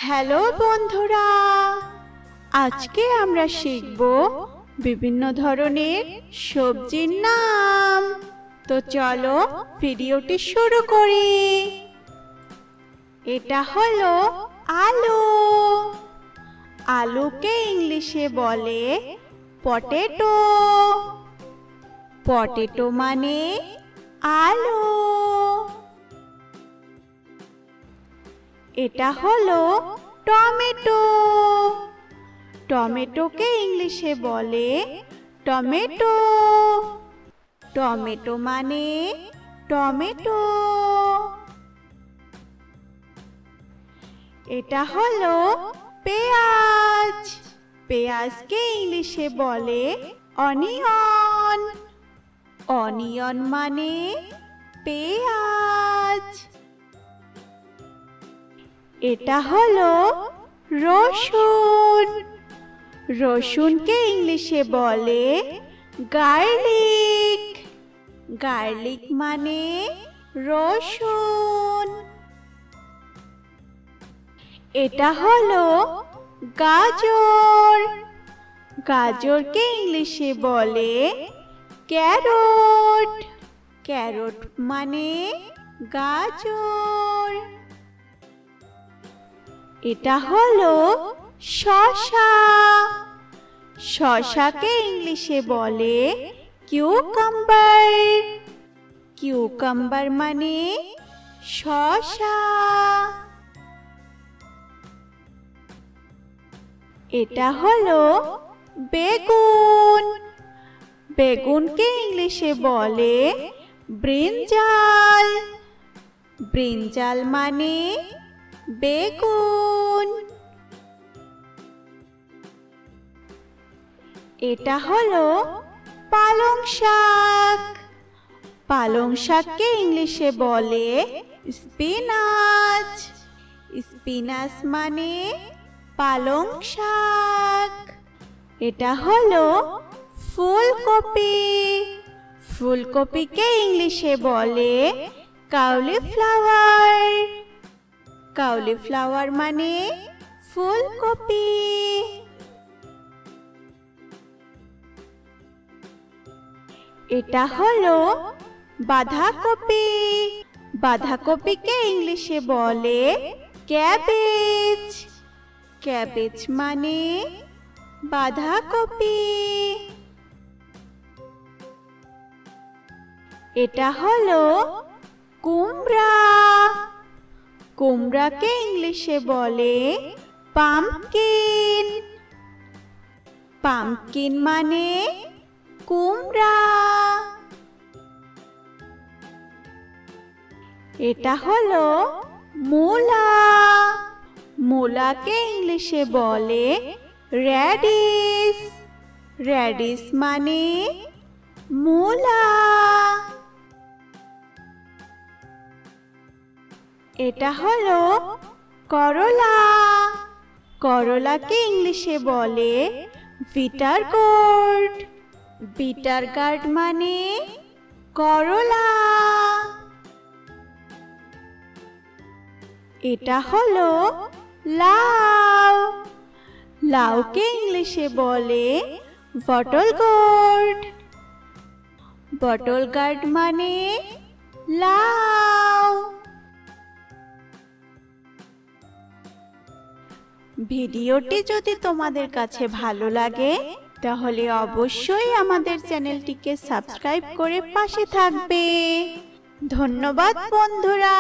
Hello বন্ধুরা, আজকে আমরা শিখব বিভিন্ন ধরনের সবজির নাম। তো চলো ভিডিওটি শুরু করি। এটা হলো আলু। আলুকে ইংলিশে বলে পটেটো। পটেটো মানে আলু। এটা হলো টমেটো। টমেটোকে ইংলিশে বলে টমেটো। টমেটো মানে টমেটো। এটা হলো পেঁয়াজ। পেঁয়াজকে ইংলিশে বলে অনিয়ন। অনিয়ন মানে পেঁয়াজ। এটা হলো রসুন। রসুনকে ইংলিশে বলে গার্লিক। গার্লিক মানে রসুন। এটা হলো গাজর। গাজরকে ইংলিশে বলে ক্যারট। ক্যারট মানে গাজর। এটা হলো শসা। শসাকে ইংলিশে বলে কিউকাম্বার। কিউকাম্বার মানে শসা। এটা হলো বেগুন। বেগুনকে ইংলিশে বলে ব্রিঞ্জাল। ব্রিঞ্জাল মানে বেগুন। এটা হলো পালং শাক। পালং শাককে ইংলিশে বলে স্পিনাচ। স্পিনাচ মানে পালং শাক। এটা হলো ফুলকপি। ফুলকপিকে ইংলিশে বলে কাউলিফ্লাওয়ার। কাউলিফ্লাওয়ার মানে ফুলকপি। এটা হলো বাঁধাকপি। বাঁধাকপিকে ইংলিশে বলে ক্যাবেজ। ক্যাবেজ মানে বাঁধাকপি। এটা হলো কুমড়া। কুমড়াকে ইংলিশে বলে পাম্পকিন। পাম্পকিন মানে কুমড়া। এটা হলো মূলা। মূলাকে ইংলিশে বলে র্যাডিশ। র্যাডিশ মানে মূলা। এটা হলো করলা। করলাকে ইংলিশে বলে বিটার গোর্ড। বিটার গার্ড মানে করলা। এটা হলো লাউ। লাউকে ইংলিশে বলে বটল গোর্ড। বটল গার্ড মানে লাউ। ভিডিওটি যদি তোমাদের কাছে ভালো লাগে তাহলে অবশ্যই আমাদের চ্যানেলটিকে সাবস্ক্রাইব করে পাশে থাকবে। ধন্যবাদ বন্ধুরা।